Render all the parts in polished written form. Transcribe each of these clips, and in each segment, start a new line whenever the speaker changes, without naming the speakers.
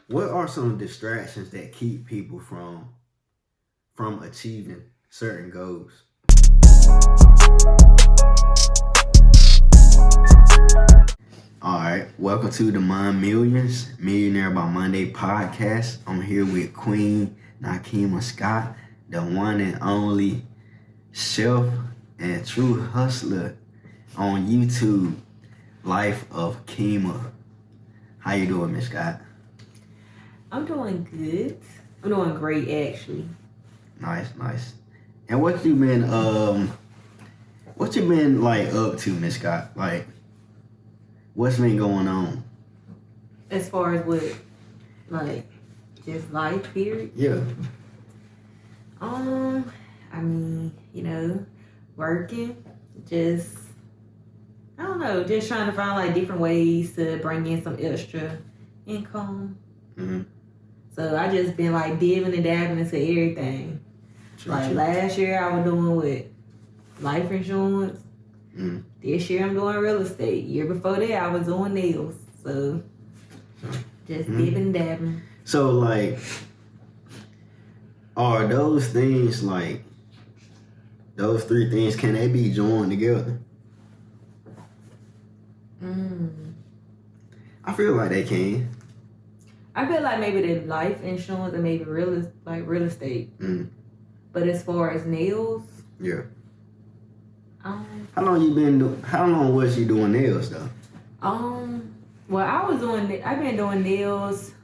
What are some distractions that keep people from achieving certain goals? All right, welcome to the Mind Millions Millionaire by Monday podcast. I'm here with Queen Nakima Scott, the one and only chef and true hustler on YouTube, Life of Kima. How you doing, Miss Scott?
I'm doing good. I'm doing great, actually.
Nice. And what you been like up to, Miss Scott? Like, what's been going on?
As far as what, like, just life, period.
Yeah.
I mean, working, just, I don't know, just trying to find like different ways to bring in some extra income.
Mm-hmm.
So I just been like dipping and dabbing into everything.
True.
Last year I was doing with life insurance.
Mm-hmm.
This year I'm doing real estate. Year before that I was doing nails. So just dipping and dabbing.
So like, are those things like those three things? Can they be joined together? I feel like they can.
I feel like maybe the life insurance and maybe real estate.
Mm.
But as far as nails,
Yeah. How long was you doing nails though?
well, I've been doing nails.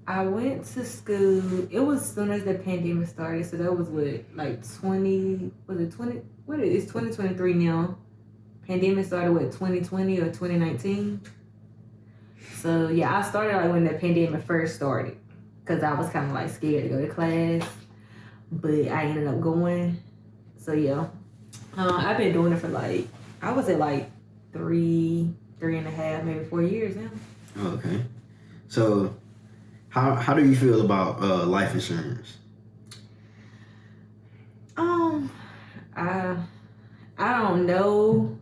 I went to school. It was as soon as the pandemic started, so that was what, like 2023 now. Pandemic started with 2020 or 2019. So yeah, I started like when the pandemic first started, because I was kind of like scared to go to class, but I ended up going. So yeah, I've been doing it for like, I was at like three and a half, maybe 4 years now.
Okay. So how do you feel about life insurance?
I don't know.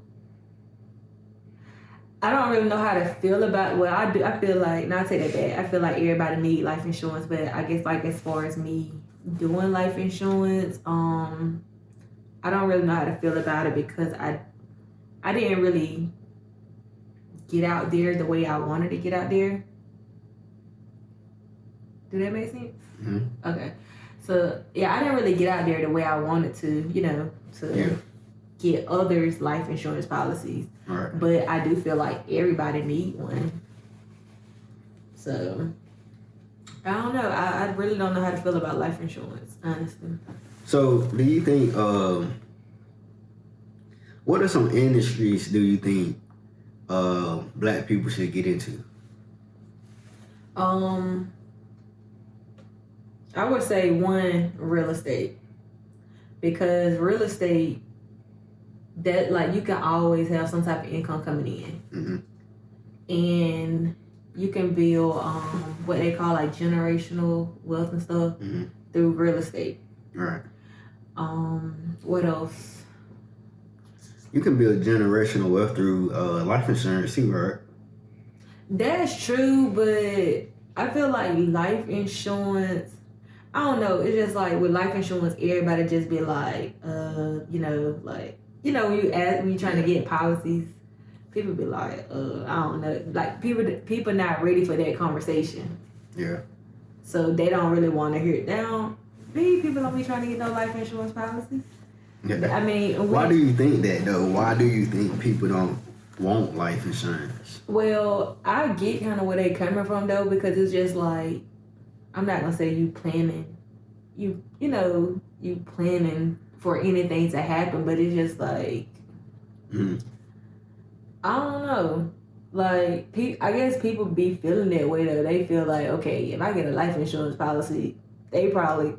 I don't really know how to feel about. Well, I do. I feel like, not take that back. I feel like everybody need life insurance, but I guess like as far as me doing life insurance, I don't really know how to feel about it because I didn't really get out there the way I wanted to get out there. Do that make sense?
Mm-hmm.
Okay. So yeah, I didn't really get out there the way I wanted to, get others' life insurance policies.
Right.
But I do feel like everybody need one. So I don't know. I really don't know how to feel about life insurance, honestly.
So do you think what are some industries do you think black people should get into?
I would say one, real estate. Because real estate, that like you can always have some type of income coming in.
Mm-hmm.
And you can build what they call like generational wealth and stuff through real estate.
Right.
What else?
You can build generational wealth through life insurance too, right?
That's true, but I feel like life insurance, I don't know, it's just like with life insurance, everybody just be like, when you're trying to get policies, people be like, I don't know, like people not ready for that conversation.
Yeah.
So they don't really want to hear it down. Maybe people don't be trying to get no life insurance policies.
Yeah.
I mean,
why do you think that though? Why do you think people don't want life insurance?
Well, I get kind of where they coming from though, because it's just like, I'm not gonna say you planning for anything to happen, but it's just like, I don't know. Like, I guess people be feeling that way though. They feel like, okay, if I get a life insurance policy, they probably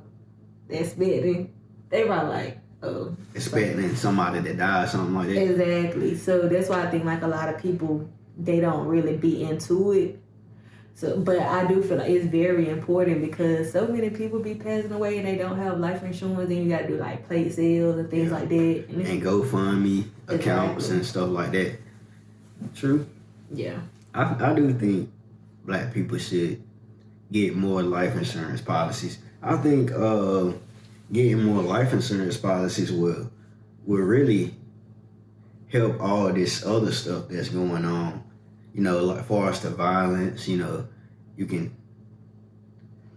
like, oh,
expecting somebody to die or something like that.
Exactly. So that's why I think like a lot of people, they don't really be into it. So, but I do feel like it's very important because so many people be passing away and they don't have life insurance, and you got to do like plate sales and things like that.
And GoFundMe accounts and stuff like that. True.
Yeah.
I do think black people should get more life insurance policies. I think getting more life insurance policies will really help all this other stuff that's going on. You know, like far as the violence, you know, you can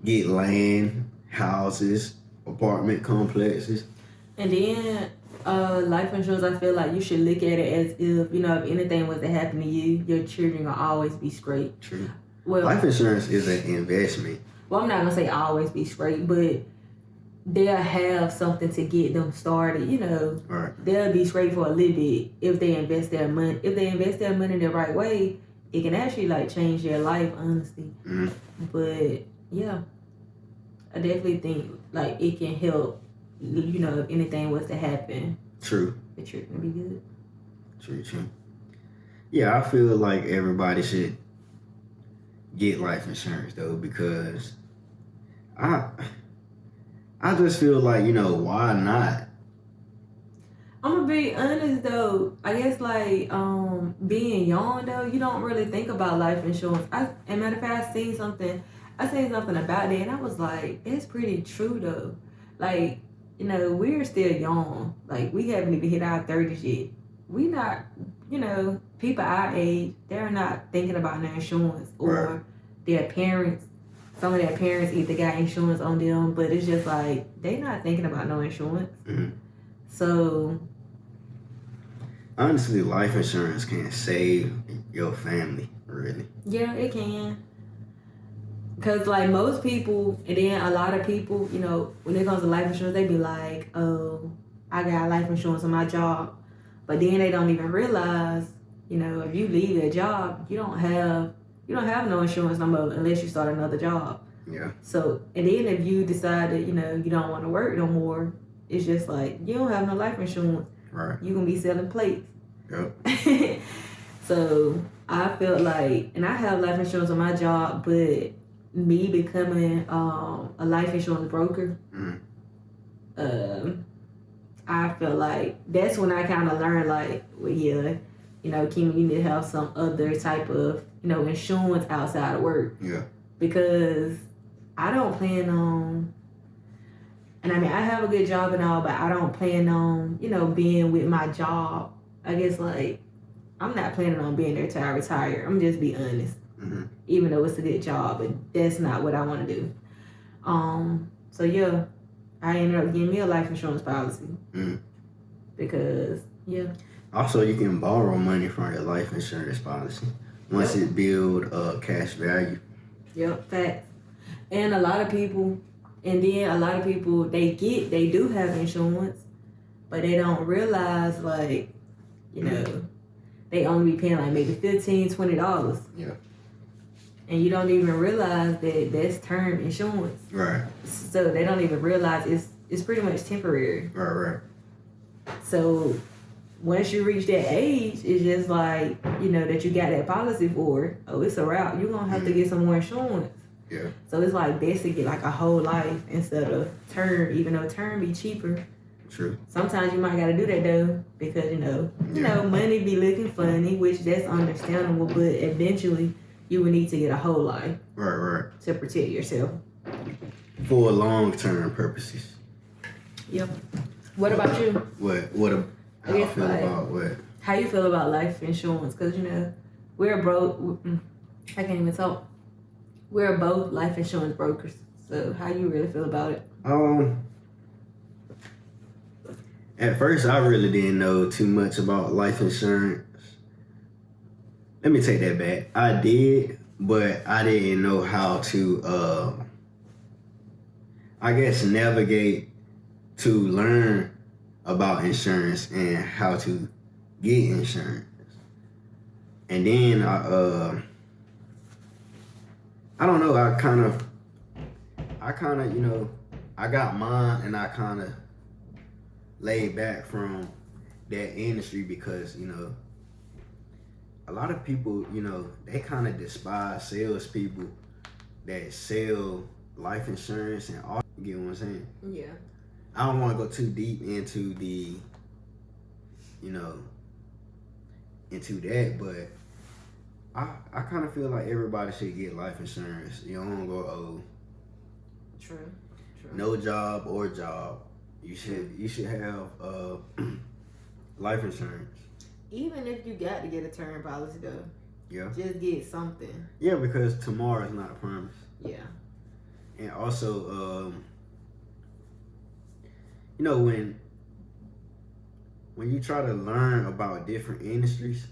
get land, houses, apartment complexes.
And then life insurance, I feel like you should look at it as if, you know, if anything was to happen to you, your children will always be straight.
True.
Well,
Life insurance is an investment.
Well, I'm not gonna say always be straight, but they'll have something to get them started. You know,
Right.
they'll be straight for a little bit if they invest their money. If they invest their money the right way, it can actually like change their life, honestly.
Mm-hmm.
But yeah, I definitely think like it can help. You know, if anything was to happen,
True.
the trip can be good.
True. Yeah, I feel like everybody should get life insurance though, because I just feel like, you know, why not?
I'm gonna be honest though. I guess like being young though, you don't really think about life insurance. And matter of fact, I seen something about that, and I was like, that's pretty true though. Like, you know, we're still young. Like, we haven't even hit our 30s yet. We not, you know, people our age, they're not thinking about their insurance or
Right.
their parents. Some of their parents either got insurance on them, but it's just like they not thinking about no insurance.
Mhm.
So
Honestly, life insurance can save your family, really.
yeah, it can. Cause like most people, and then a lot of people, you know, when it comes to life insurance, they be like, "Oh, I got life insurance on my job," but then they don't even realize, you know, if you leave a job, you don't have no insurance no more unless you start another job.
Yeah.
So, and then if you decide that, you know, you don't want to work no more, it's just like you don't have no life insurance.
Right.
You gonna be selling plates.
Yep.
So I felt like, and I have life insurance on my job, but me becoming a life insurance broker, I feel like that's when I kind of learned like, well, yeah, you know, Kim, you need to have some other type of, you know, insurance outside of work.
Yeah.
Because I don't plan on, and I mean, I have a good job and all, but I don't plan on, you know, being with my job. I guess like, I'm not planning on being there till I retire. I'm just be honest.
Mm-hmm.
Even though it's a good job, but that's not what I want to do. So yeah, I ended up getting me a life insurance policy because
Also, you can borrow money from your life insurance policy once it build cash value.
Yep, facts. And a lot of people, they do have insurance, but they don't realize like, you know, they only be paying like maybe $15-$20.
Yeah.
And you don't even realize that that's term insurance.
Right.
So they don't even realize it's pretty much temporary.
Right.
So once you reach that age, it's just like, you know, that you got that policy for. Oh, it's a wrap. You're going to have to get some more insurance.
Yeah.
So it's like best to get like a whole life instead of term, even though term be cheaper.
True.
Sometimes you might got to do that though, because, you know, money be looking funny, which that's understandable, but eventually you would need to get a whole life.
Right.
To protect yourself.
For long-term purposes.
Yep. What about you?
How I feel about what?
How you feel about life insurance? Because, you know, we're broke. I can't even talk. We're both life insurance brokers. So how you really feel about it?
At first, I really didn't know too much about life insurance. Let me take that back. I did, but I didn't know how to, I guess, navigate to learn about insurance and how to get insurance. And then I don't know, I kind of, you know, I got mine and I kind of laid back from that industry because, you know, a lot of people, you know, they kind of despise salespeople that sell life insurance and all. You get what I'm saying?
Yeah.
I don't want to go too deep into the, you know, into that, but I kind of feel like everybody should get life insurance. You don't go old.
True.
No job or job. You should have life insurance.
Even if you got to get a term policy though.
Yeah.
Just get something.
Yeah, because tomorrow is not promised.
Yeah.
And also, you know, when you try to learn about different industries,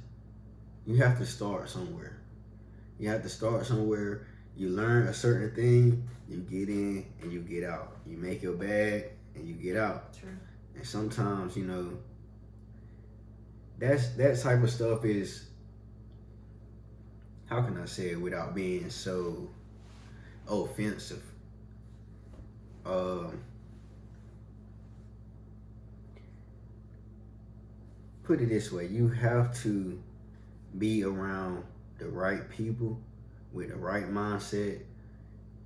you have to start somewhere. You have to start somewhere. You learn a certain thing, you get in and you get out. You make your bag and you get out.
True.
And sometimes, you know, that type of stuff is, how can I say it without being so offensive? Put it this way, you have to be around the right people with the right mindset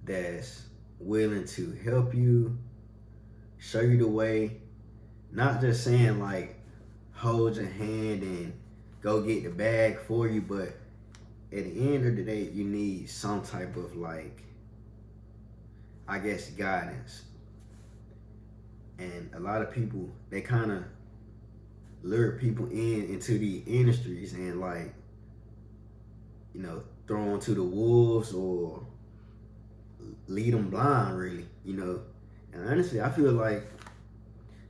that's willing to help you, show you the way, not just saying like hold your hand and go get the bag for you, but at the end of the day, you need some type of like, I guess, guidance. And a lot of people, they kind of lure people into the industries and like, you know, throw them to the wolves or lead them blind, really, you know. And honestly, I feel like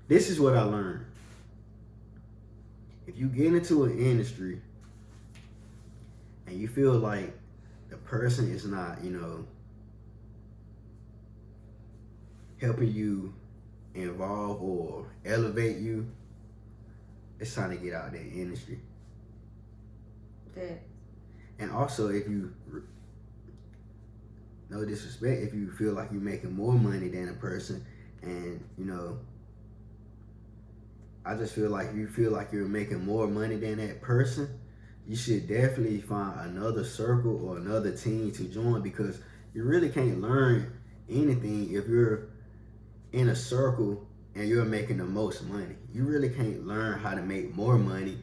this is what I learned. If you get into an industry and you feel like the person is not, you know, helping you evolve or elevate you, it's time to get out of that industry.
Okay.
And also, if you, no disrespect, if you feel like you're making more money than a person, and you know, I just feel like you feel like you're making more money than that person, you should definitely find another circle or another team to join, because you really can't learn anything if you're in a circle and you're making the most money. You really can't learn how to make more money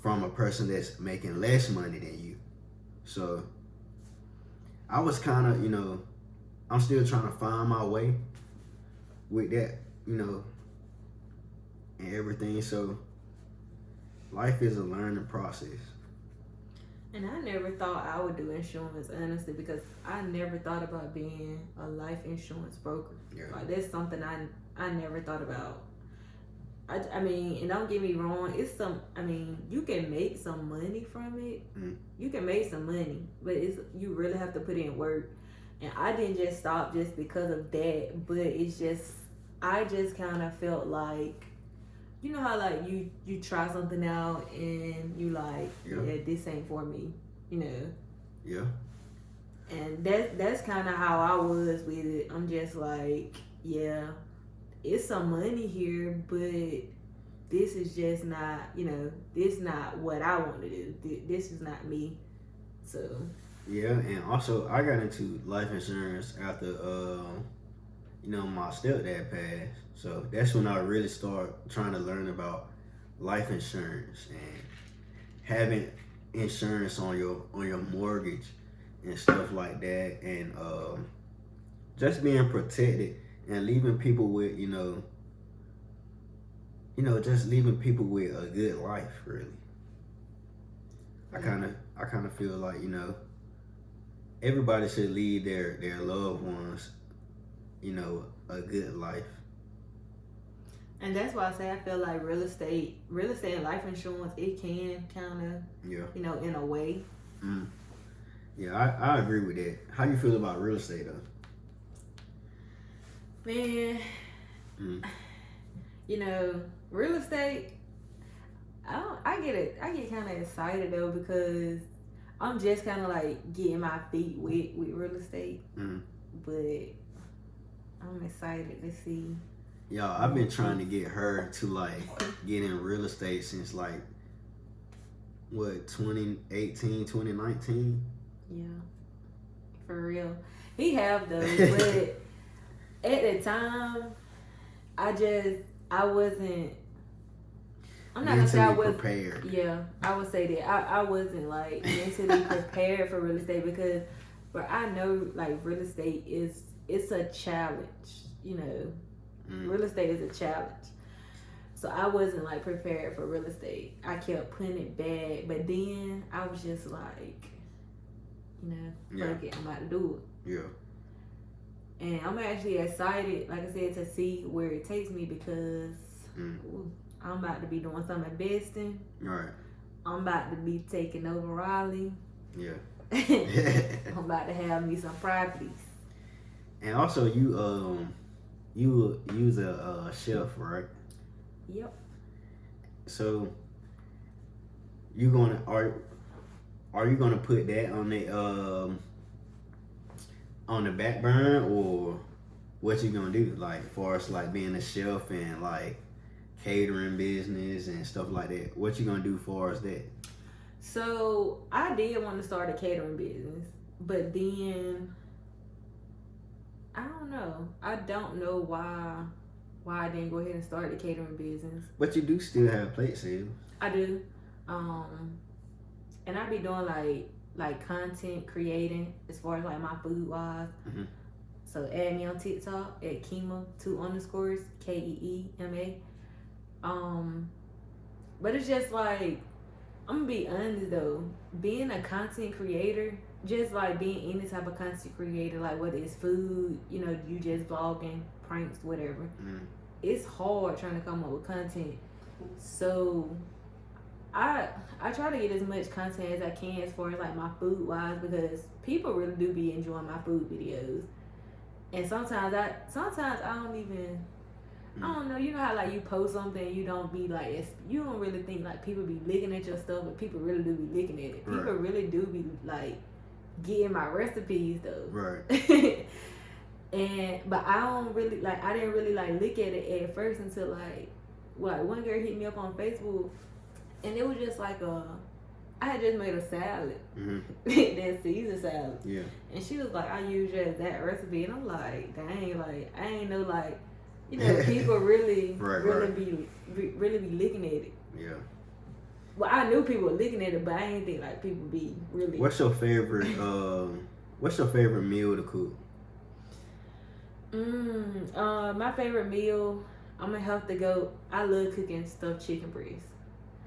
from a person that's making less money than you. So I was kind of, you know, I'm still trying to find my way with that, you know, and everything. So life is a learning process.
And I never thought I would do insurance, honestly, because I never thought about being a life insurance broker.
Yeah.
Like, that's something I never thought about. I mean, and don't get me wrong, you can make some money from it. You can make some money, but you really have to put in work. And I didn't just stop just because of that, but I just kind of felt like, you know how like you try something out and you like, yeah, this ain't for me, you know.
Yeah.
And that's kind of how I was with it. I'm just like, yeah, it's some money here, but this is just not, you know, this not what I want to do. This is not me. So.
Yeah, and also I got into life insurance after, you know, my stepdad passed. So that's when I really started trying to learn about life insurance and having insurance on your mortgage and stuff like that, and just being protected and leaving people with, you know, just leaving people with a good life, really. I kind of feel like, you know, everybody should leave their loved ones, you know, a good life.
And that's why I say I feel like real estate and life insurance, it can kind of,
yeah,
you know, in a way.
Yeah, I agree with that. How do you feel about real estate though?
Man, you know, real estate, I get kind of excited though, because I'm just kind of like getting my feet wet with real estate. But I'm excited to see.
Y'all, I've been trying to get her to like get in real estate since like, what, 2018, 2019?
Yeah, for real. He have those, but at the time, I wasn't. I'm not gonna say I
mentally
was
prepared.
Yeah, I would say that I wasn't like mentally prepared for real estate because, but I know like real estate it's a challenge. You know, real estate is a challenge. So I wasn't like prepared for real estate. I kept putting it back, but then I was just like, you know, fuck it, I'm about to do
it. Yeah.
And I'm actually excited, like I said, to see where it takes me because I'm about to be doing some investing.
Right.
I'm about to be taking over Raleigh.
Yeah.
I'm about to have me some properties.
And also, you was a chef, right?
Yep.
So are you gonna put that on the back burner, or what you gonna do? Like, far as like being a chef and like catering business and stuff like that, what you gonna do far as that?
So I did want to start a catering business, but then I don't know. I don't know why I didn't go ahead and start the catering business.
But you do still have plate sales.
I do, and I be doing like content creating as far as like my food wise.
Mm-hmm.
So add me on TikTok at Keema 2_ KEEMA. But it's just like, I'm gonna be honest though, being a content creator, just like being any type of content creator, like whether it's food, you know, you just vlogging, pranks, whatever. It's hard trying to come up with content. So I try to get as much content as I can as far as like my food wise, because people really do be enjoying my food videos. And sometimes I don't even, I don't know, you know how like you post something, you don't be like, you don't really think like people be looking at your stuff, but people really do be looking at it. People really do be like getting my recipes though.
Right.
But I didn't really like look at it at first until like one girl hit me up on Facebook, and it was just like I had just made a salad, that Caesar salad.
Yeah. And
she was like, I use just that recipe, and I'm like, dang, like I ain't know, like, you know, people really really be looking at it.
Yeah.
Well, I knew people were looking at it, but I ain't think like people be really.
What's your favorite meal to cook?
My favorite meal, I'm gonna have to go. I love cooking stuffed chicken breast.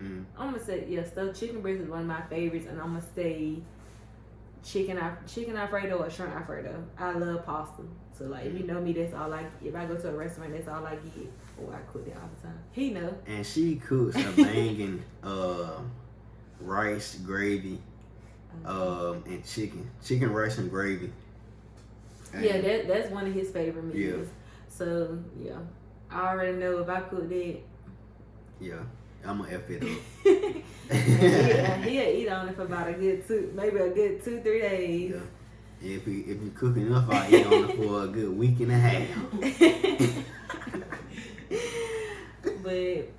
I'm gonna say stuffed chicken breast is one of my favorites, and I'm gonna say chicken alfredo or shrimp alfredo. I love pasta, so like if you know me, that's all I. If I go to a restaurant, that's all I get. Or I cook it all the time. He know.
And she cooks a banging rice gravy, and chicken rice and gravy.
And that's one of his favorite meals. Yeah. So yeah, I already know if I cook that.
Yeah, I'm gonna F it up.
He'll eat on it for about a good 2-3 days.
Yeah. If you cook enough, I'll eat on it for a good week and a half. But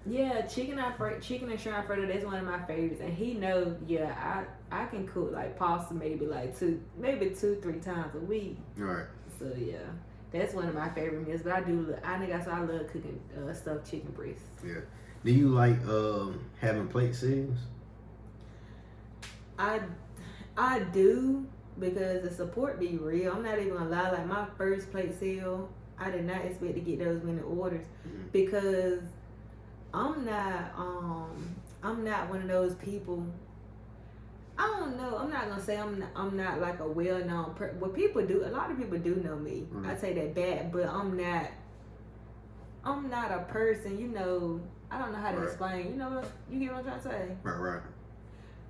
yeah, chicken and shrimp alfredo, that's one of my favorites. And he knows, I can cook like pasta maybe 2-3 times a week. Right.
So yeah, that's one of my favorite meals. But I love cooking stuffed chicken breast.
Yeah. Do you like having plate sales?
I do, because the support be real. I'm not even gonna lie. Like my first plate sale, I did not expect to get those many orders, because I'm not one of those people. I don't know. I'm not gonna say I'm not like a well-known person. What people do, a lot of people do know me. I say that bad, but I'm not a person. You know, I don't know how to explain. You know, you get what I'm trying to say.
Right.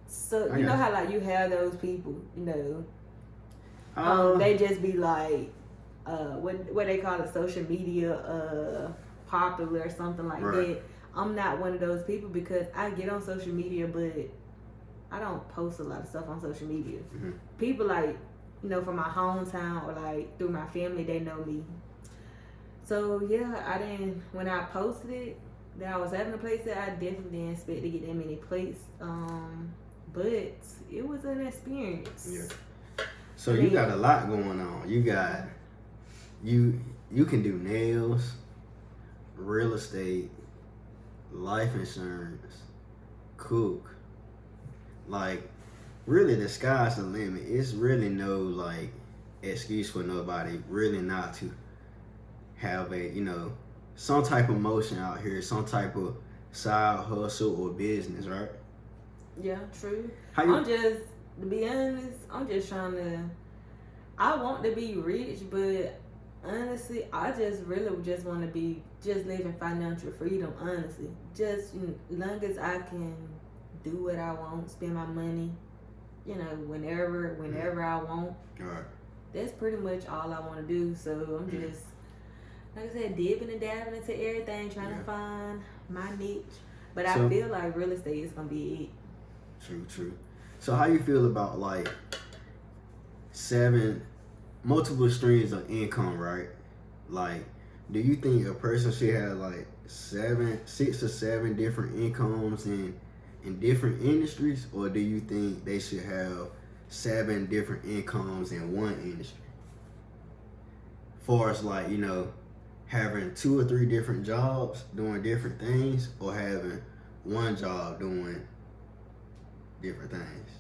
So you know how like you have those people. You know, they just be like, what they call it, social media popular or something like that. I'm not one of those people, because I get on social media, but I don't post a lot of stuff on social media. People like, you know, from my hometown or like through my family, they know me. So yeah, when I posted it that I was having a plate sale, I definitely didn't expect to get that many plates. But it was an experience.
Yeah. So you got a lot going on. You got you can do nails, real estate, life insurance, cook. Like, really, the sky's the limit. It's really no, like, excuse for nobody really not to have a, some type of motion out here, some type of side hustle or business, right?
Yeah, true.
How you?
I'm just, to be honest, I'm just trying to. I want to be rich, but honestly, I just really just want to be just living financial freedom. Honestly, just long as I can do what I want, spend my money, whenever I want.
All right.
That's pretty much all I want to do. So I'm just, like I said, dipping and dabbing into everything, trying to find my niche. But I feel like real estate is gonna be it.
True. So how you feel about like 7 multiple streams of income, right? Like, do you think a person should have like 6 or 7 different incomes in different industries, or do you think they should have 7 different incomes in one industry? Far as like, having 2 or 3 different jobs doing different things, or having one job doing different things.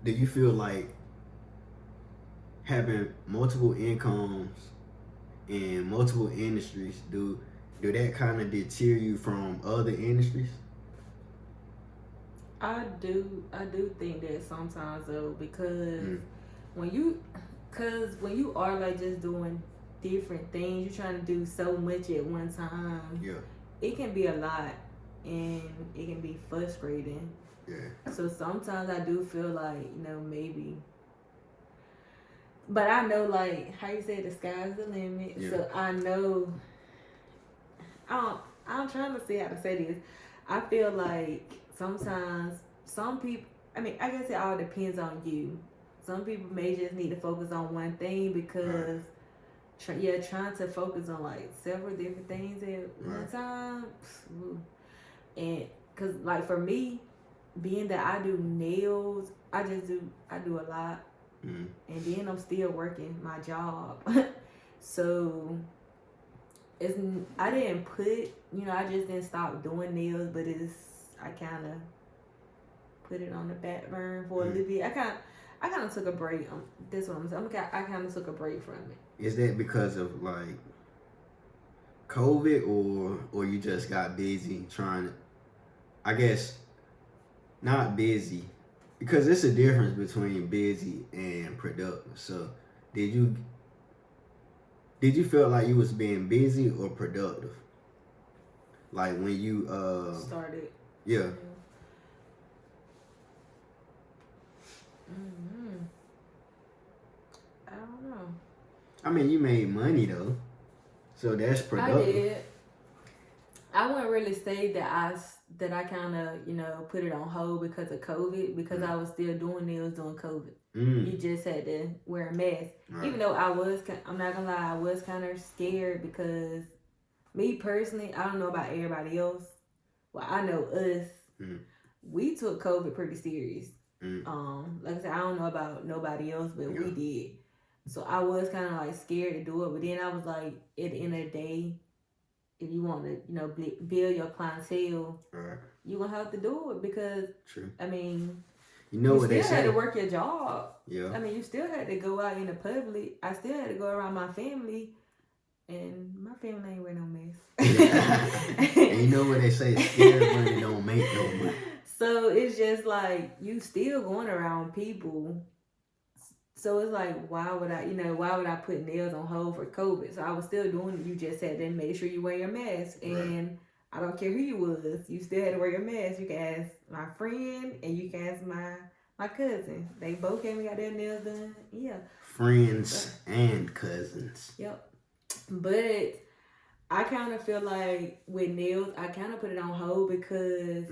Do you feel like having multiple incomes in multiple industries, do that kind of deter you from other industries?
I do think that sometimes though, because when you are like just doing different things, you're trying to do so much at one time.
Yeah.
It can be a lot and it can be frustrating.
Yeah.
So sometimes I do feel like, maybe. But I know, like how you said, the sky's the limit.
Yeah.
So I know. I'm trying to see how to say this. I feel like sometimes some people. I mean, I guess it all depends on you. Some people may just need to focus on one thing because, trying to focus on like several different things at one time. And because like for me, being that I do nails, I do a lot. And then I'm still working my job. So I didn't put, I just didn't stop doing nails, but I kind of put it on the back burner for a little bit. I kind of took a break. That's what I'm saying. I kind of took a break from it.
Is that because of like COVID, or you just got busy trying to, I guess, not busy, because it's a difference between busy and productive. So did you feel like you was being busy or productive? Like when you
started.
Yeah.
I don't know.
I mean, you made money though, so that's productive.
I did. I wouldn't really say that I kind of put it on hold because of COVID, because I was still doing nails during COVID. You just had to wear a mask. Right. Even though I'm not gonna lie, I was kind of scared because me personally, I don't know about everybody else. Well, I know us. We took COVID pretty serious. Like I said, I don't know about nobody else, but we did. So I was kind of like scared to do it, but then I was like, at the end of the day, if you want to, build your clientele, you're gonna have to do it because, I mean,
what they say.
You still had to work your job.
Yeah.
I mean, you still had to go out in the public. I still had to go around my family, and my family ain't wear no mask.
And you know what they say, scared money don't make no money.
So it's just like, you still going around people. So it's like, why would I put nails on hold for COVID? So I was still doing it. You just had to make sure you wear your mask. And I don't care who you was. You still had to wear your mask. You can ask my friend and you can ask my cousin. They both came and got their nails done. Yeah.
Friends and cousins.
Yep. But I kind of feel like with nails, I kind of put it on hold because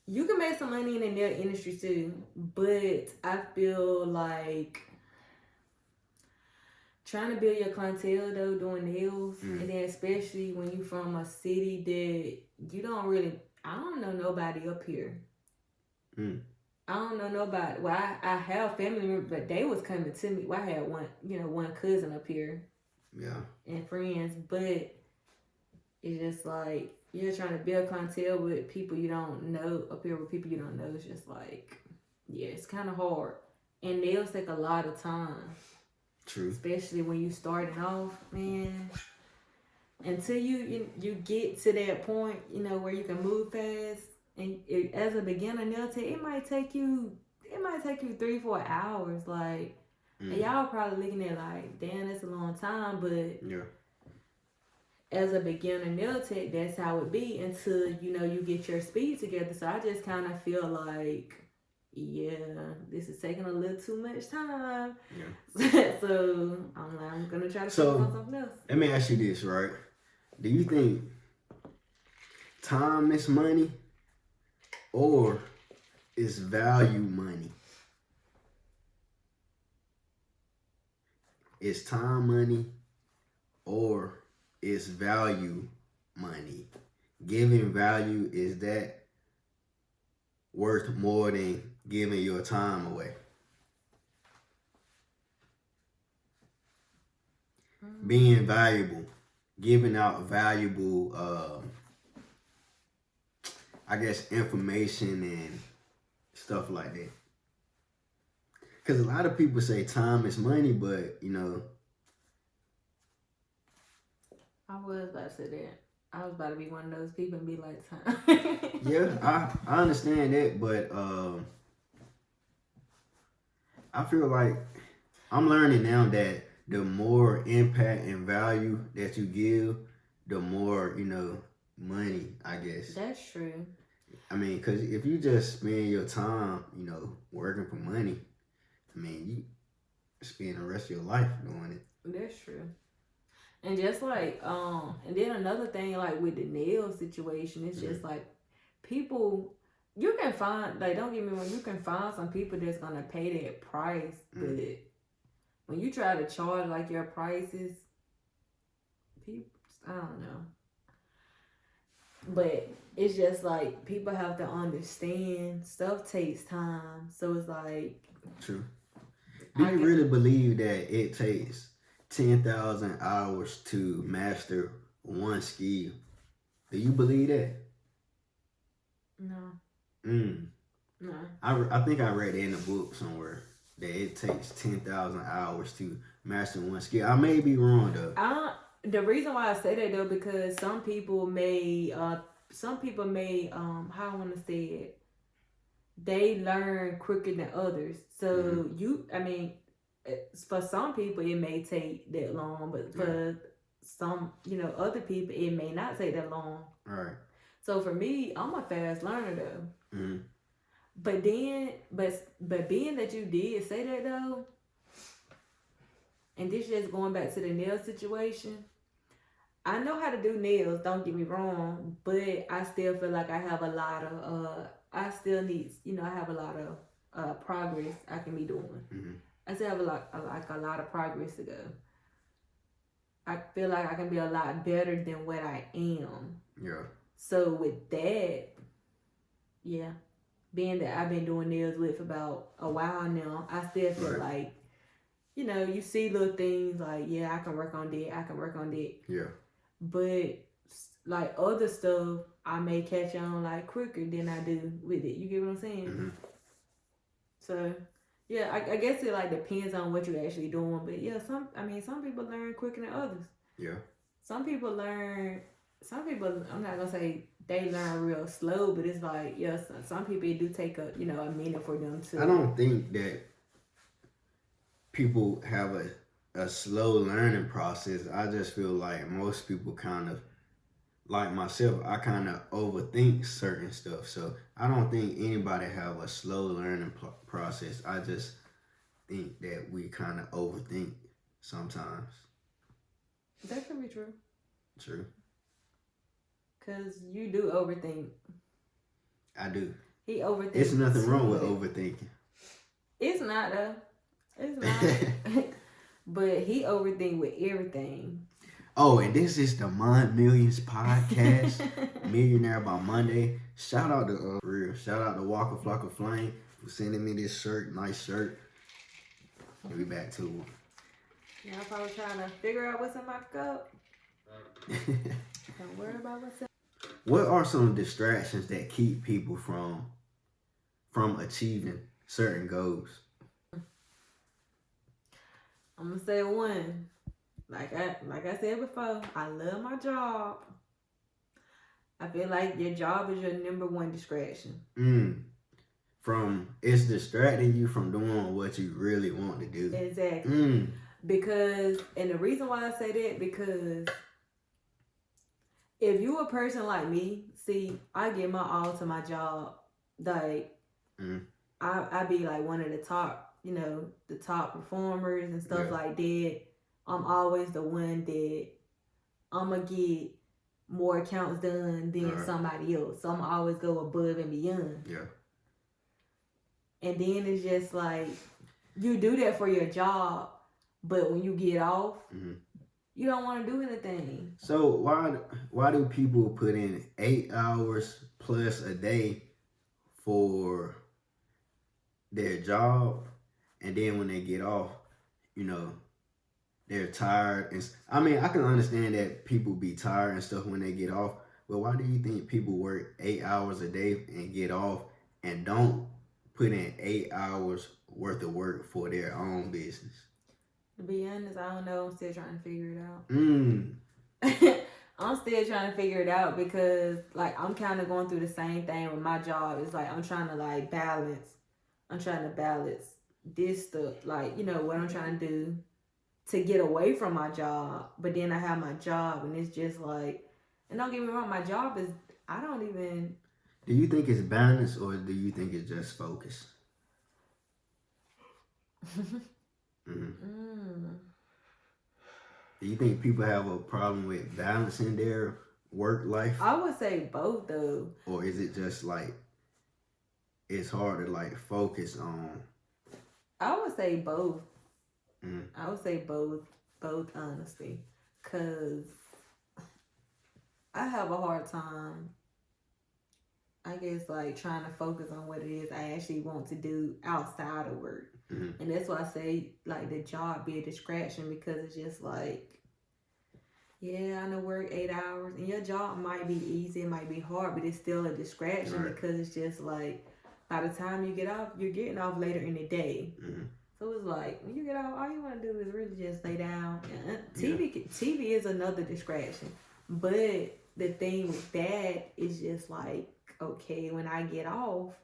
you can make some money in the nail industry too, but I feel like trying to build your clientele though, doing nails, and then especially when you from a city that you don't really, I don't know nobody up here. I don't know nobody. Well, I have family members, but they was coming to me. Well, I had one cousin up here,
Yeah.
and friends, but it's just like you're trying to build clientele with people you don't know, up here with people you don't know. It's just like, yeah, it's kind of hard, and nails take a lot of time.
True.
Especially when you starting off, man. Until you get to that point, where you can move fast, and as a beginner nail tech, it might take you 3-4 hours. Like, and y'all probably looking at like, damn, that's a long time, but
yeah.
As a beginner nail tech, that's how it be until you get your speed together. So I just kind of feel like, yeah, this is taking a little too much time.
Yeah.
So I'm gonna try to focus on something else.
Let me ask you this, right? Do you think time is money, or is value money? Is time money, or is value money? Giving value, is that worth more than giving your time away? Being valuable, giving out valuable, I guess, information and stuff like that. Because a lot of people say time is money, but
I was about to say that. I was about to be one of those people and be like, time.
Yeah, I understand that, but I feel like I'm learning now that the more impact and value that you give, the more, money, I guess.
That's true.
I mean, because if you just spend your time, working for money, you spend the rest of your life doing it.
That's true. And just like, and then another thing, like with the nail situation, it's just like people, you can find, like, don't get me wrong, you can find some people that's gonna pay that price, but when you try to charge like your prices, people, I don't know. But it's just like people have to understand stuff takes time. So it's like,
true. Do you really believe that it takes 10,000 hours to master one skill? Do you believe that?
No. No.
I think I read in a book somewhere that it takes 10,000 hours to master one skill. I may be wrong though.
The reason why I say that though, because some people may how I want to say it, they learn quicker than others. So for some people it may take that long, but for some, other people it may not take that long.
Right.
So for me, I'm a fast learner though. But then, but being that you did say that though, and this just going back to the nail situation, I know how to do nails, don't get me wrong, but I still feel like I have a lot of I still need, I have a lot of progress I can be doing. I still have a lot of progress to go. I feel like I can be a lot better than what I am.
Yeah.
So with that, yeah, being that I've been doing nails with for about a while now, I still feel like, you see little things like, yeah, I can work on that.
Yeah.
But like other stuff, I may catch on like quicker than I do with it. You get what I'm saying? So yeah, I guess it like depends on what you're actually doing. But yeah, some people learn quicker than others.
Yeah. Some
people, I'm not gonna say they learn real slow, but it's like, yeah, some people it do take a minute for them to.
I don't think that people have a slow learning process. I just feel like most people kind of, like myself, I kind of overthink certain stuff. So I don't think anybody have a slow learning process. I just think that we kind of overthink sometimes.
That could be true.
True.
Because you do overthink.
I do.
He overthinks.
It's nothing wrong with overthinking.
It's not though. It's not. But he overthink with everything.
Oh, and this is the Mind Millions podcast, Millionaire by Monday. Shout out to Real. Shout out to Walker Flocker Flame for sending me this shirt. Nice shirt. We'll be back to it.
Y'all probably trying to figure out what's in my cup. Don't worry about what's in.
What are some distractions that keep people from achieving certain goals?
I'm gonna say one. Like I said before, I love my job. I feel like your job is your number one distraction.
From it's distracting you from doing what you really want to do.
Exactly. Because, and the reason why I say that, because if you a person like me, see, I give my all to my job. Like, I be like one of the top, the top performers and stuff like that. I'm always the one that I'm gonna get more accounts done than somebody else. So I'm always go above and beyond.
Yeah.
And then it's just like, you do that for your job, but when you get off, you don't want to do anything.
So why do people put in 8 hours plus a day for their job, and then when they get off, they're tired? And I mean, I can understand that people be tired and stuff when they get off, but why do you think people work 8 hours a day and get off and don't put in 8 hours worth of work for their own business?
To be honest, I don't know. I'm still trying to figure it out. I'm still trying to figure it out because, like, I'm kind of going through the same thing with my job. It's like I'm trying to, like, balance. I'm trying to balance this stuff, like, what I'm trying to do to get away from my job. But then I have my job, and it's just like, and don't get me wrong, my job is, I don't even.
Do you think it's balance, or do you think it's just focus? Do you think people have a problem with balancing their work life?
I would say both, though.
Or is it just like it's hard to like focus on?
I would say both. I would say both honestly, cause I have a hard time, I guess, like trying to focus on what it is I actually want to do outside of work. And that's why I say, like, the job be a distraction, because it's just like, yeah, I know work 8 hours, and your job might be easy, it might be hard, but it's still a distraction because it's just like, by the time you get off, you're getting off later in the day. So it's like, when you get off, all you want to do is really just lay down. TV is another distraction. But the thing with that is just like, okay, when I get off,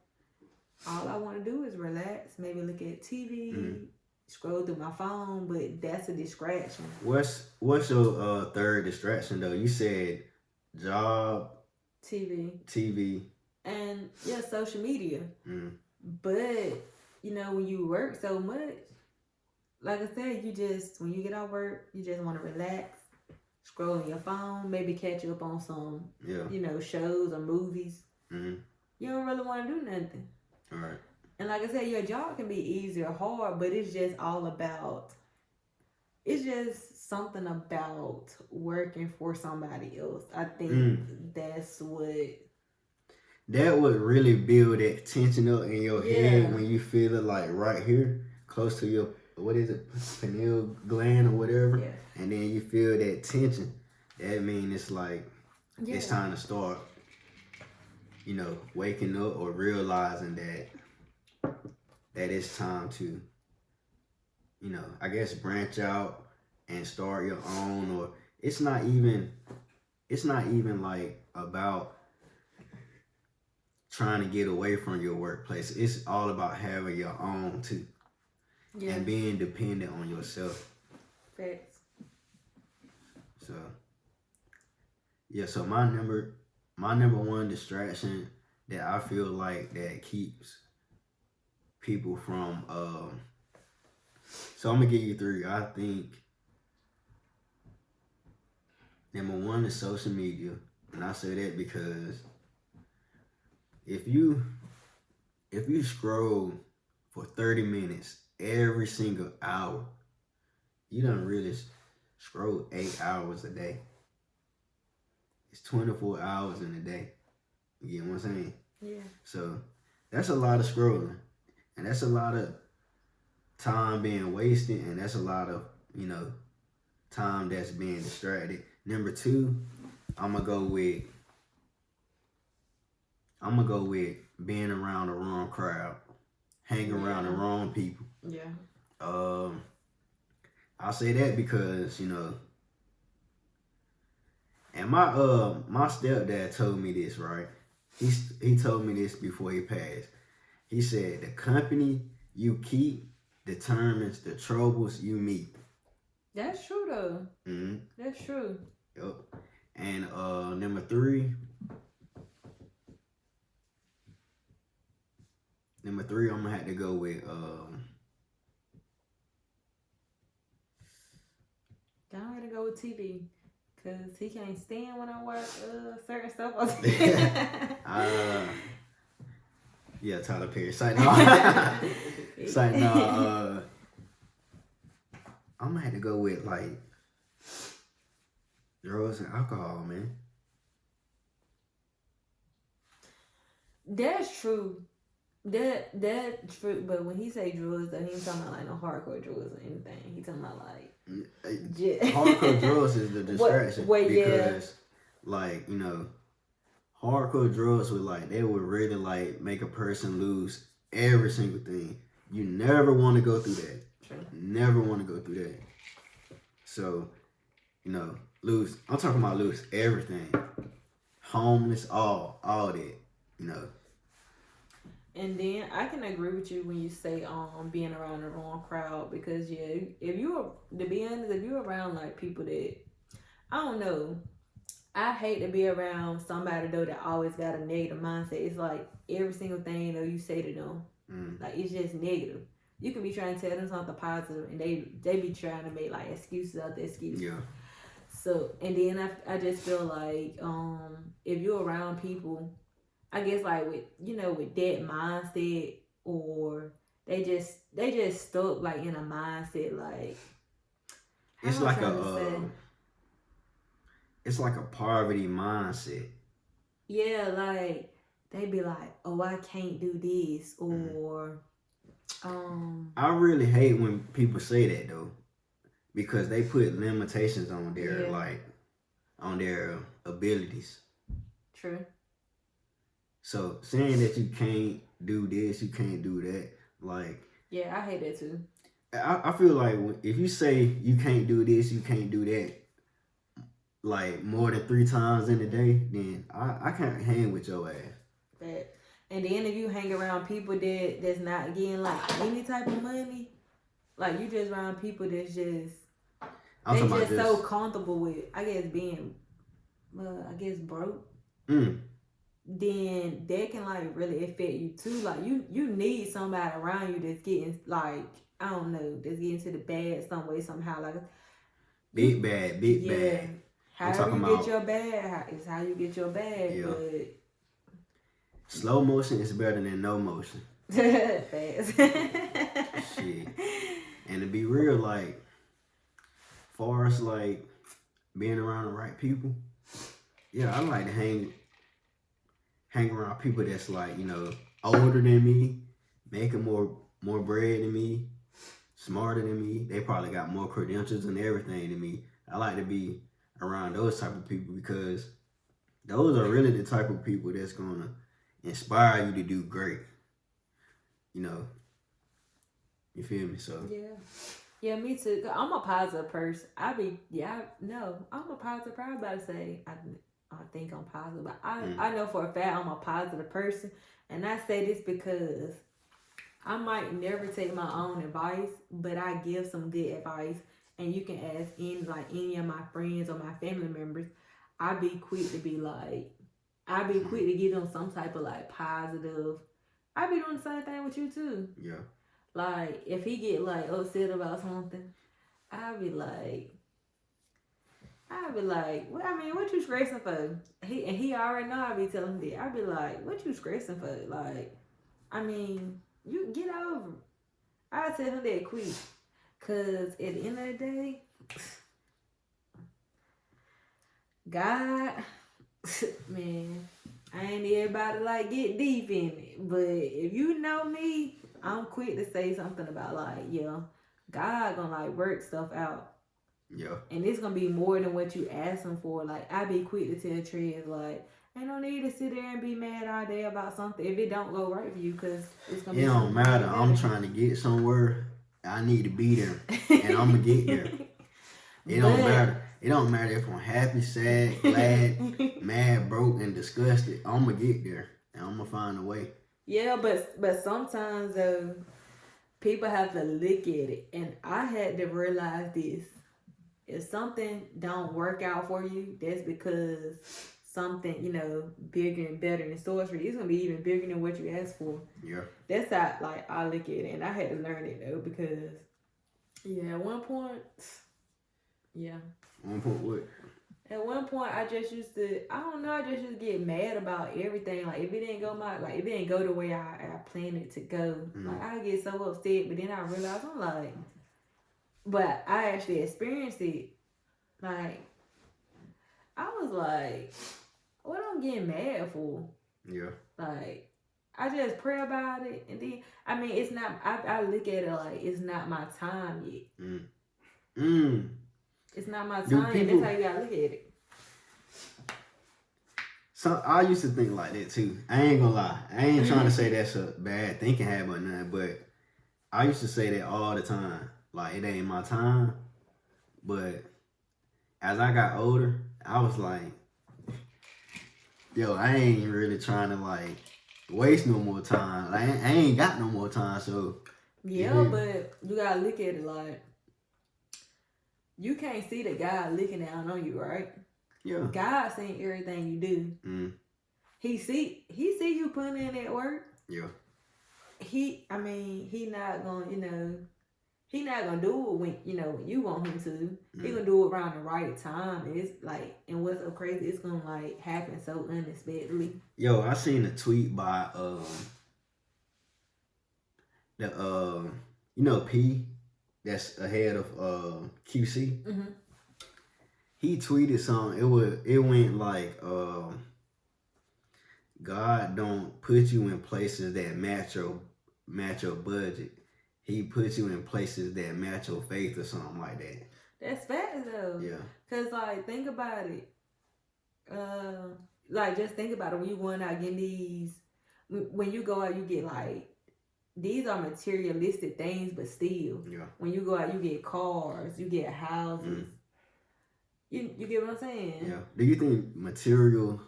all I want to do is relax, maybe look at TV, scroll through my phone, but that's a distraction.
What's your third distraction, though? You said job, TV,
and social media. But when you work so much, like I said, when you get off work, you just want to relax, scroll on your phone, maybe catch up on some shows or movies. You don't really want to do nothing.
All right.
And like I said, your job can be easy or hard, but it's just something about working for somebody else. I think that's what.
That would really build that tension up in your head when you feel it, like right here, close to your, what is it, pineal gland or whatever. Yeah. And then you feel that tension. That means it's like, it's time to start, waking up or realizing that it's time to, I guess branch out and start your own. Or it's not even like about trying to get away from your workplace. It's all about having your own too. Yeah. And being dependent on yourself.
Facts.
So my number one distraction that I feel like that keeps people from so I'm gonna give you 3. I think number 1 is social media. And I say that because if you scroll for 30 minutes every single hour, you don't really scroll 8 hours a day. It's 24 hours in a day. You get what I'm saying?
Yeah.
So that's a lot of scrolling. And that's a lot of time being wasted. And that's a lot of you know, time that's being distracted. Number two, I'm gonna go with being around the wrong crowd, hanging around the wrong people.
Yeah.
I'll say that because, you know, and my stepdad told me this, right? He told me this before he passed. He said the company you keep determines the troubles you meet.
That's true though.
Mm-hmm.
That's true.
Yep. And number three, I'm gonna have to go with
I'm gonna go with TV. Cause he can't stand when I watch certain stuff on TV.
Yeah, Tyler Perry. No. I'm gonna have to go with like drugs and alcohol, man.
That's true. That's true. But when he say drugs, though, he ain't talking about like no hardcore drugs or anything. He talking about like
hardcore drugs is the distraction because, like, you know, hardcore drugs they would really like make a person lose every single thing. You never want to go through that.
True.
Never want to go through that. So, you know, I'm talking about lose everything. Homeless, all that, you know.
And then I can agree with you when you say being around the wrong crowd, because if you're around like people that, I don't know, I hate to be around somebody though that always got a negative mindset. It's like every single thing though you say to them, like it's just negative. You can be trying to tell them something positive and they be trying to make like excuses out the excuses.
Yeah.
So and then I just feel like if you're around people, I guess like with that mindset, or they just stuck like in a mindset like
it's like a poverty mindset.
Yeah, like they be like, oh, I can't do this, or
I really hate when people say that though, because they put limitations on their on their abilities.
True.
So saying that you can't do this, you can't do that, like...
Yeah, I hate that too.
I feel like if you say you can't do this, you can't do that, like more than 3 times in a day, then I can't hang with your ass.
But, and then if you hang around people that's not getting like any type of money, like you just around people that's just... They just so comfortable with, I guess, being, broke. Then that can like really affect you too. Like you need somebody around you that's getting like, I don't know, that's getting to the bad some way somehow. Like
big bad.
However you get your bad is how you get your bad.
Yeah.
But
slow motion is better than no motion.
Fast.
Shit. And to be real, like, far as like being around the right people, yeah, I like to hang around people that's like, you know, older than me, making more bread than me, smarter than me. They probably got more credentials and everything than me. I like to be around those type of people because those are really the type of people that's gonna inspire you to do great. You know, you feel me? So
yeah, me too. I'm a positive person. I'm a positive person. I'm about to say I think I'm positive, but I know for a fact I'm a positive person, and I say this because I might never take my own advice, but I give some good advice, and you can ask any of my friends or my family members. I be quick to give them some type of like positive. I be doing the same thing with you too.
Yeah.
Like if he get like upset about something, I be like, well, I mean, what you stressing for? He already know I be telling him that. I be like, what you stressing for? Like, I mean, you get over. I tell him that quick, cause at the end of the day, God, man, I ain't everybody like get deep in it, but if you know me, I'm quick to say something about like, yeah, God gonna like work stuff out.
Yeah.
And it's gonna be more than what you ask him for. Like, I be quick to tell Trez, like, ain't no need to sit there and be mad all day about something if it don't go right for you, because it's gonna
It
be
don't
something
matter. I'm
better.
trying to get somewhere. I need to be there, and I'm gonna get there. It don't matter. It don't matter if I'm happy, sad, glad, mad, broke, and disgusted. I'm gonna get there, and I'm gonna find a way.
Yeah, but sometimes people have to look at it, and I had to realize this: if something don't work out for you, that's because something, bigger and better in store for you. It's gonna be even bigger than what you asked for.
Yeah.
That's how like I look at it, and I had to learn it though, because at one point,
One point what?
At one point, I just used to get mad about everything. Like, if it didn't go the way I planned it to go, like, I get so upset. But then I realized, I'm like, but I actually experienced it. Like, I was like, what I'm getting mad for?
Yeah.
Like, I just pray about it, and then, I mean, it's not, I look at it like, it's not my time yet. It's not my time. That's how you gotta look at it.
So I used to think like that too. I ain't gonna lie. I ain't trying to say that's a bad thinking habit or nothing, but I used to say that all the time. Like, it ain't my time. But as I got older, I was like, yo, I ain't really trying to like waste no more time. Like, I ain't got no more time, so.
Yeah, but you gotta look at it like, you can't see the God looking down on you, right?
Yeah.
God seeing everything you do. He see you putting in that work.
Yeah.
He not gonna, he not gonna do it when you want him to. He gonna do it around the right time. And it's like, and what's so crazy, it's gonna like happen so unexpectedly.
Yo, I seen a tweet by P, that's ahead of QC. He tweeted something. It went like, God don't put you in places that match your budget. He puts you in places that match your faith, or something like that.
That's fact though.
Yeah.
Cause like, think about it. Like, just think about it when you going out getting these. When you go out, you get like, these are materialistic things, but still, when you go out, you get cars, you get houses. You get what I'm saying?
Yeah. Do you think material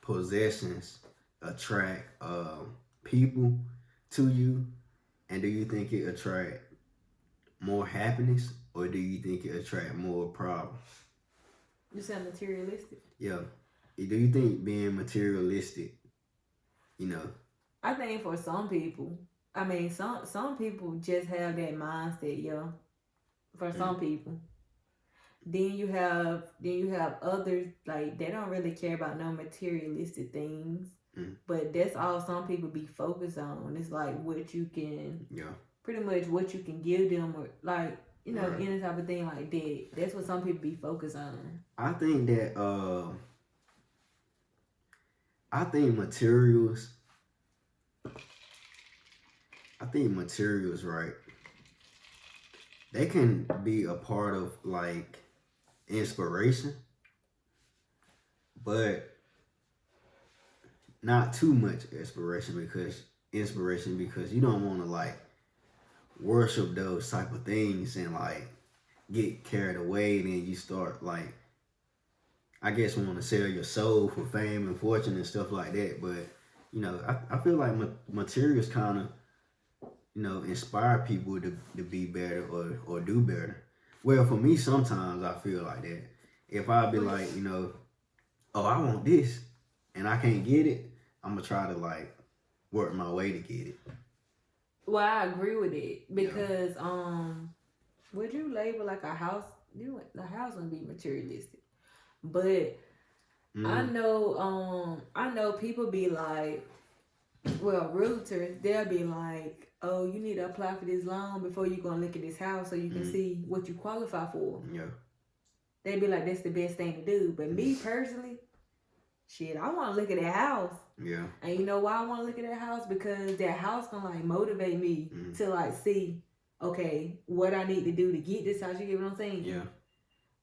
possessions attract people to you, and do you think it attract more happiness, or do you think it attract more problems?
You said materialistic?
Yeah. Do you think being materialistic,
I think for some people, I mean, some people just have that mindset, yo. For some people. Then you have others, like, they don't really care about no materialistic things. But that's all some people be focused on. It's like what you can, pretty much what you can give them, or like, any type of thing like that. That's what some people be focused on.
I think that I think materials, right, they can be a part of like inspiration, but not too much inspiration, because you don't want to like worship those type of things and like get carried away, and then you start like, I guess, want to sell your soul for fame and fortune and stuff like that. But I feel like materials kind of inspire people to be better or do better. Well, for me, sometimes I feel like that. If I be like, oh, I want this and I can't get it, I'm gonna try to like work my way to get it.
Well, I agree with it, because would you label like a house? The house would be materialistic, but I know people be like, well, realtors, they'll be like, oh, you need to apply for this loan before you gonna look at this house so you can see what you qualify for.
Yeah.
They be like, that's the best thing to do. But me personally, shit, I want to look at that house.
Yeah.
And you know why I want to look at that house? Because that house gonna like motivate me to like see, okay, what I need to do to get this house. You get what I'm saying?
Yeah.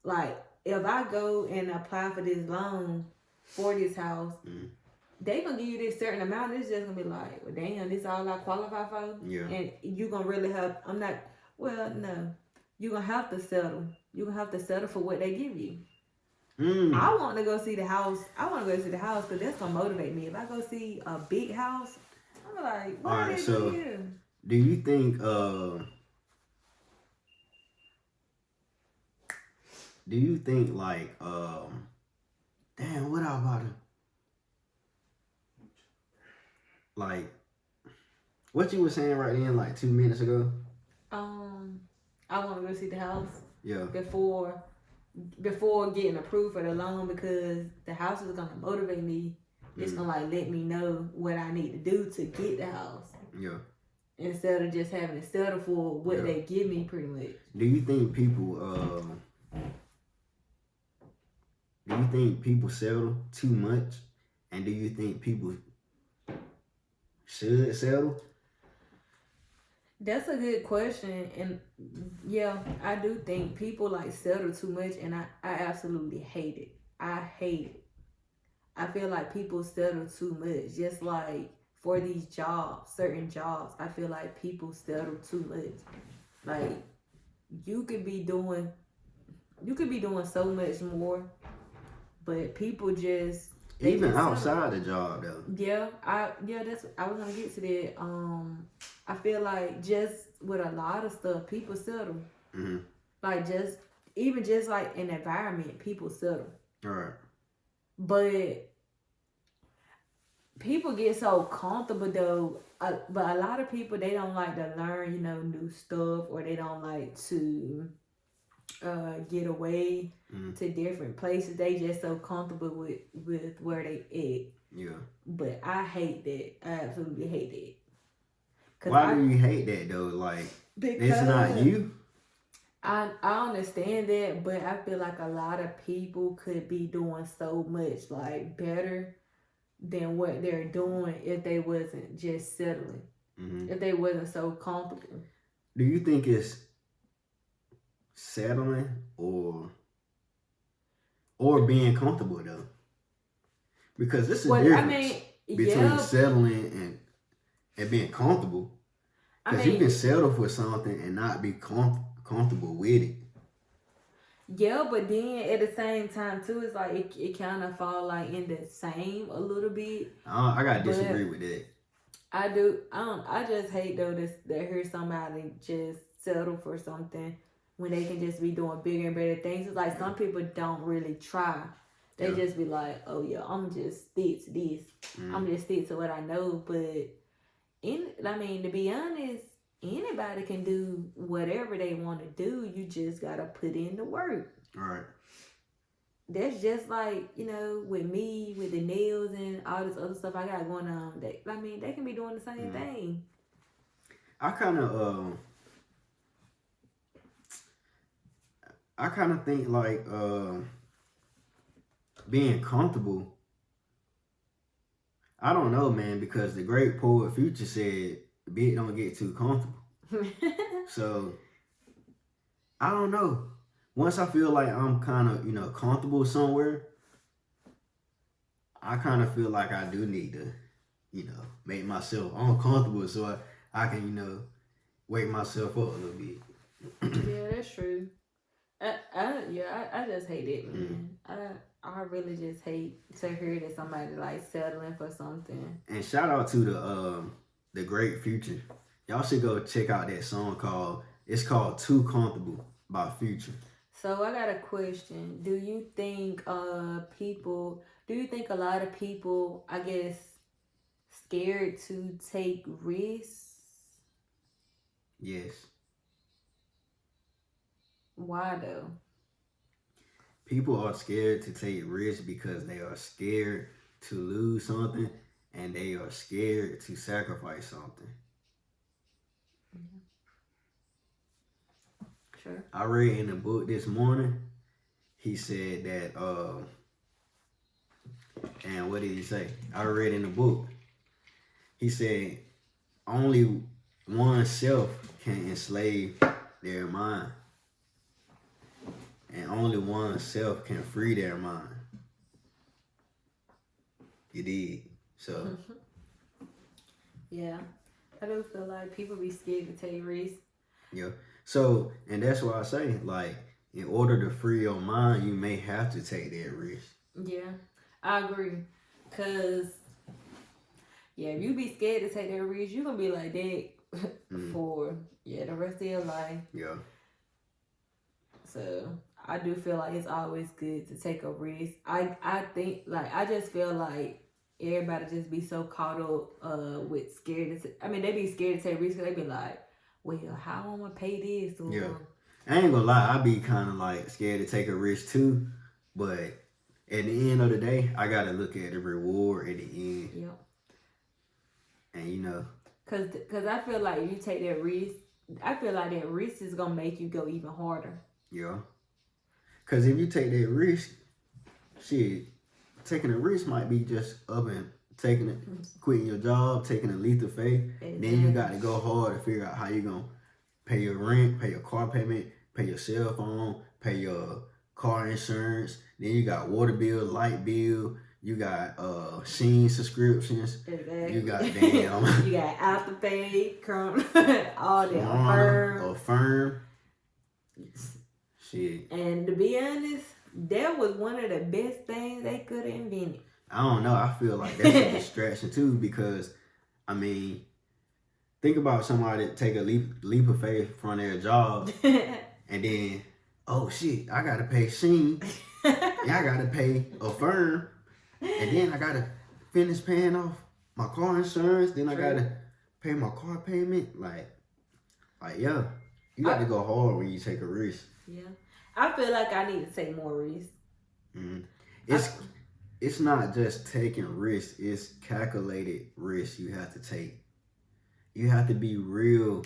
Like, if I go and apply for this loan for this house, they gonna give you this certain amount. It's just gonna be like, well, damn, this all I qualify for.
Yeah.
And you gonna really have. I'm not. Well, no. You gonna have to settle. You gonna have to settle for what they give you. I want to go see the house. I want to go see the house because that's gonna motivate me. If I go see a big house, I'm like, what are they doing here?
Do you think like damn, what I about to like what you were saying right then like 2 minutes ago?
I want to go see the house.
Yeah.
Before getting approved for the loan, because the house is gonna motivate me. It's gonna like let me know what I need to do to get the house.
Yeah.
Instead of just having to settle for what they give me, pretty much.
Do you think people settle too much, and do you think people should settle?
That's a good question, and yeah, I do think people like settle too much, and I absolutely hate it. I hate it. I feel like people settle too much, just like for these jobs, certain jobs. I feel like people settle too much. Like you could be doing so much more, but people just
even outside the job though.
I was gonna get to that. I feel like just with a lot of stuff, people settle. Like just like an environment, people settle.
All right.
But people get so comfortable though. But a lot of people, they don't like to learn, new stuff, or they don't like to get away to different places. They just so comfortable with where they at. Yeah. But I hate that. I absolutely hate that.
Why do you hate that though? Like, it's not you.
I understand that, but I feel like a lot of people could be doing so much like better than what they're doing if they wasn't just settling. If they wasn't so comfortable.
Do you think it's settling or being comfortable though? Because this is difference between settling and being comfortable. Because you can settle for something and not be comfortable with it.
Yeah, but then at the same time too, it's like it kind of fall like in the same a little bit.
I gotta disagree with that.
I do. I just hate though to hear somebody just settle for something when they can just be doing bigger and better things. It's like some people don't really try. They just be like, oh yeah, I'm just stick to this. I'm just stick to what I know. But to be honest, anybody can do whatever they want to do. You just gotta put in the work.
All right.
That's just like, with me, with the nails and all this other stuff I got going on. They can be doing the same thing.
I kind of think like being comfortable. I don't know, man, because the great poet Future said, "Bitch, don't get too comfortable." So I don't know. Once I feel like I'm kind of, comfortable somewhere, I kind of feel like I do need to, make myself uncomfortable so I can, wake myself up a little bit.
Yeah, that's true. I just hate it, man. I really just hate to hear that somebody like settling for something.
And shout out to the great Future. Y'all should go check out that song called "Too Comfortable" by Future.
So I got a question. Do you think a lot of people, I guess, scared to take risks?
Yes.
Why though?
People are scared to take risks because they are scared to lose something, and they are scared to sacrifice something.
Sure.
I read in a book this morning, he said that, and what did he say? I read in the book, he said, only oneself can enslave their mind. And only one self can free their mind. You did. So
Yeah. I do feel like people be scared to take risks.
yeah. So and that's why I say, like, in order to free your mind, you may have to take that risk.
Yeah. I agree. Cause yeah, if you be scared to take that risk, you gonna be like that for the rest of your life.
Yeah.
So I do feel like it's always good to take a risk. I think like I just feel like everybody just be so caught up with scared to they be scared to take risks. They be like, well, how am I gonna pay this? Or,
Yeah. I ain't gonna lie, I be kind of like scared to take a risk too, but at the end of the day, I gotta look at the reward at the end.
Yeah.
And you know,
cause I feel like if you take that risk, I feel like that risk is gonna make you go even harder.
yeah. Cause if you take that risk, shit, taking a risk might be just up and taking it, quitting your job, taking a leap of faith.
Exactly.
Then you got to go hard to figure out how you gonna pay your rent, pay your car payment, pay your cell phone, pay your car insurance. Then you got water bill, light bill. You got Sheen subscriptions.
Exactly.
You got damn.
You got Afterpay, all that.
Affirm. Shit.
And to be honest, that was one of the best things they could have invented.
I don't know. I feel like that's a distraction too, because I mean, think about somebody that take a leap of faith from their job and then, oh shit, I gotta pay Sheen. I gotta pay Affirm. And then I gotta finish paying off my car insurance. Then I gotta pay my car payment. Like yeah, you got to go hard when you take a risk.
Yeah, I feel like I need to take more risks.
Mm-hmm. It's not just taking risks; it's calculated risks you have to take. You have to be real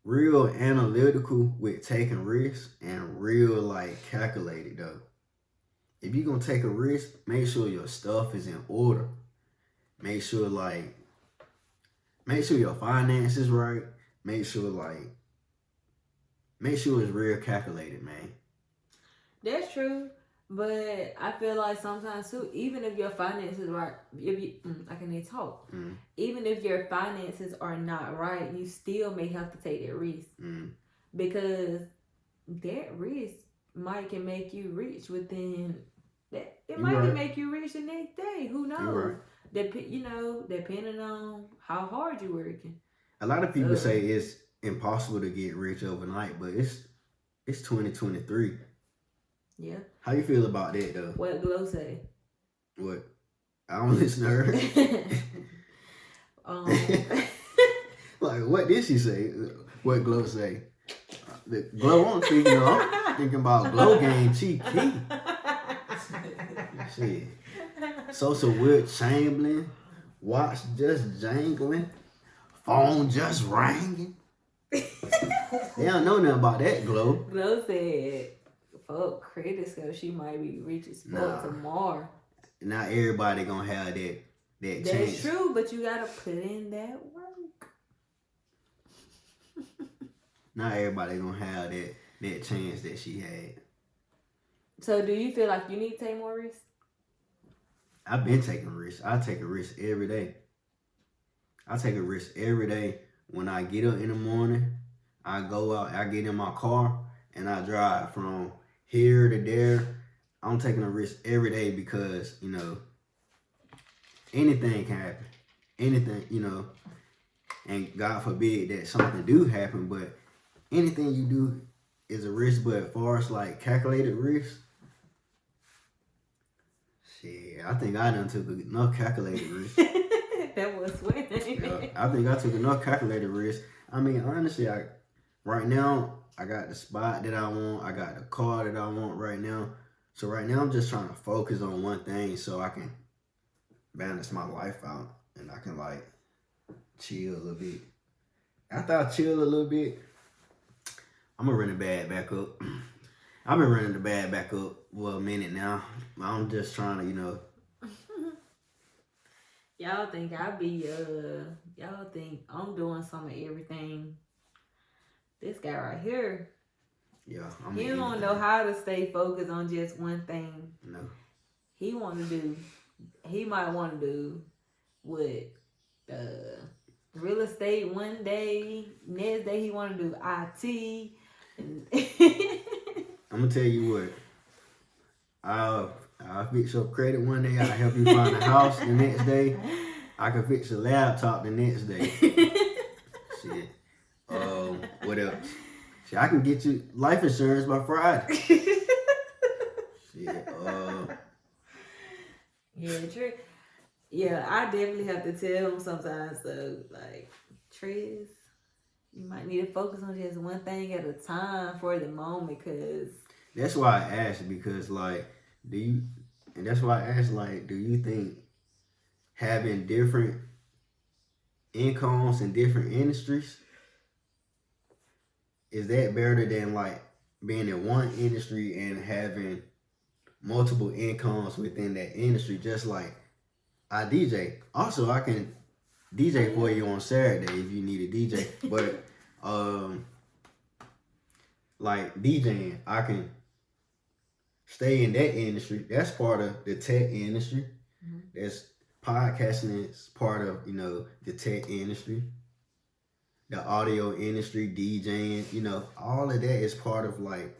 analytical with taking risks and real like calculated though. If you're gonna take a risk, make sure your stuff is in order. Make sure your finances right. Make sure it's real calculated, man.
That's true, but I feel like sometimes too, even if your finances right, I can even talk. Even if your finances are not right, you still may have to take that risk because that risk might can make you rich within that. It might can make you rich the next day. Who knows? Depending on how hard you're working.
A lot of people say it's impossible to get rich overnight, but it's 2023.
Yeah.
How you feel about that though?
What Glow say?
What? I don't listen to her. Like, what did she say? What Glow say? The Glow I'm speaking of, I'm thinking about Glow Game Cheap Key. Shit. Social wood shambling, watch just jangling, phone just ringing. They don't know nothing about that, Glow.
Glow said, fuck credit score, she might be rich as fuck tomorrow.
Not everybody gonna have that chance.
That's true, but you gotta put in that work.
Not everybody gonna have that chance that she had.
So do you feel like you need to take more risks?
I've been taking risks. I take a risk every day. I take a risk every day. When I get up in the morning, I go out, I get in my car, and I drive from here to there. I'm taking a risk every day because, anything can happen. Anything, and God forbid that something do happen, but anything you do is a risk. But as far as like calculated risk, shit, I think I done took enough calculated risk.
That was when.
Yeah, I think I took enough calculated risk. I mean, honestly, right now I got the spot that I want. I got the car that I want right now. So right now I'm just trying to focus on one thing so I can balance my life out and I can like chill a little bit. After I chill a little bit, I'm gonna run the bag back up. I've been running the bag back up for a minute now. I'm just trying to,
Y'all think y'all think I'm doing some of everything. This guy right here,
Yeah,
he don't know how to stay focused on just one thing.
No.
He might want to do what real estate one day, next day he want to do IT.
I'm gonna tell you what. I'll fix your credit one day. I'll help you find a house the next day. I can fix your laptop the next day. Shit. What else? Shit, I can get you life insurance by Friday. Shit.
Yeah, true. Yeah, I definitely have to tell him sometimes. So, like, Trez, you might need to focus on just one thing at a time for the moment, cause
that's why I asked, because like, that's why I asked, like, do you think having different incomes in different industries, is that better than like being in one industry and having multiple incomes within that industry? Just like I DJ. Also, I can DJ for you on Saturday if you need a DJ. But like DJing, I can stay in that industry. That's part of the tech industry.
Mm-hmm.
That's podcasting is part of, the tech industry. The audio industry, DJing, all of that is part of like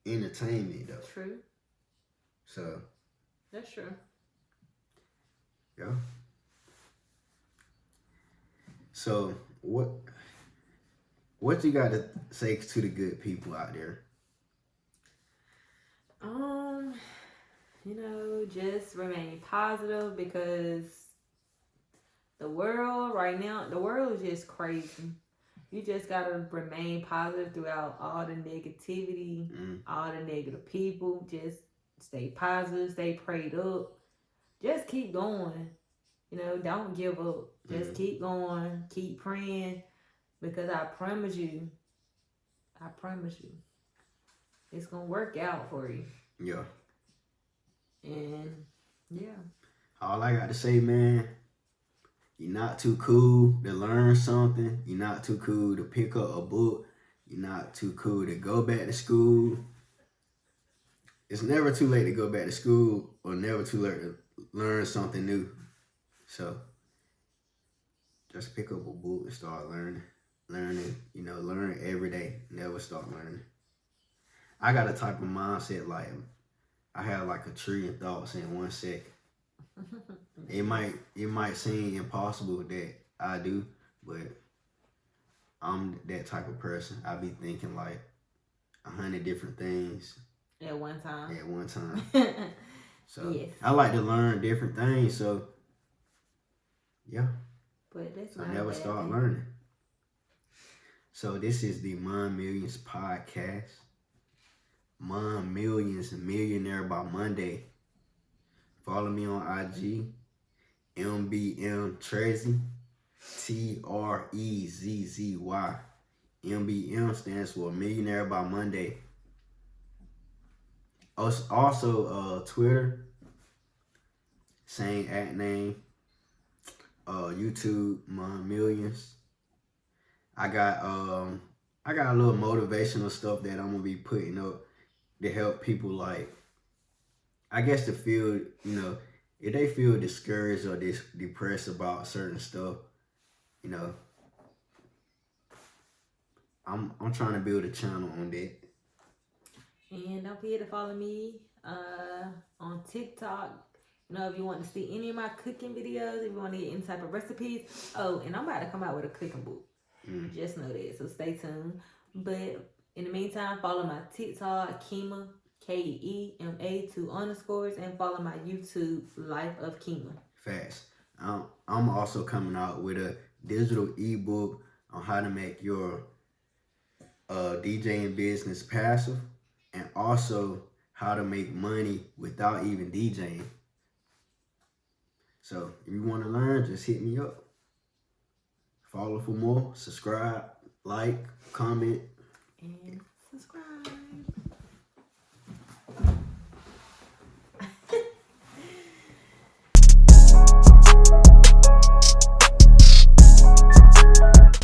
entertainment though.
True.
So
that's true.
Yeah. So what you got to say to the good people out there?
Just remain positive, because the world right now, the world is just crazy. You just gotta remain positive throughout all the negativity, all the negative people. Just stay positive, stay prayed up. Just keep going. Don't give up. Just keep going. Keep praying, because I promise you, it's gonna work out for you.
Yeah.
And yeah.
All I got to say, man, you're not too cool to learn something. You're not too cool to pick up a book. You're not too cool to go back to school. It's never too late to go back to school, or never too late to learn something new. So just pick up a book and start learning. Learn every day. Never stop learning. I got a type of mindset like I have like a trillion thoughts in 1 second. It might seem impossible that I do, but I'm that type of person. I be thinking like 100 different things
at one time.
So
yes.
I like to learn different things. So yeah.
But that's
I never start learning. So this is the Mind Millions podcast. Mind Millions, Millionaire by Monday. Follow me on IG, MBM Trezzy, TREZZY. MBM stands for Millionaire by Monday. Also, Twitter, same @name. YouTube, Mind Millions. I got a little motivational stuff that I'm gonna be putting up to help people, like, I guess, to feel, if they feel discouraged or depressed about certain stuff, I'm trying to build a channel on that.
And don't forget to follow me on TikTok. If you want to see any of my cooking videos, if you want to get any type of recipes. Oh, and I'm about to come out with a cooking book. Just know that, so stay tuned. But in the meantime, follow my TikTok, Keema, KEMA 2 underscores, and follow my YouTube, Life of Keema.
Facts. I'm also coming out with a digital ebook on how to make your DJing business passive, and also how to make money without even DJing. So if you want to learn, just hit me up. Follow for more, subscribe, like, comment.
And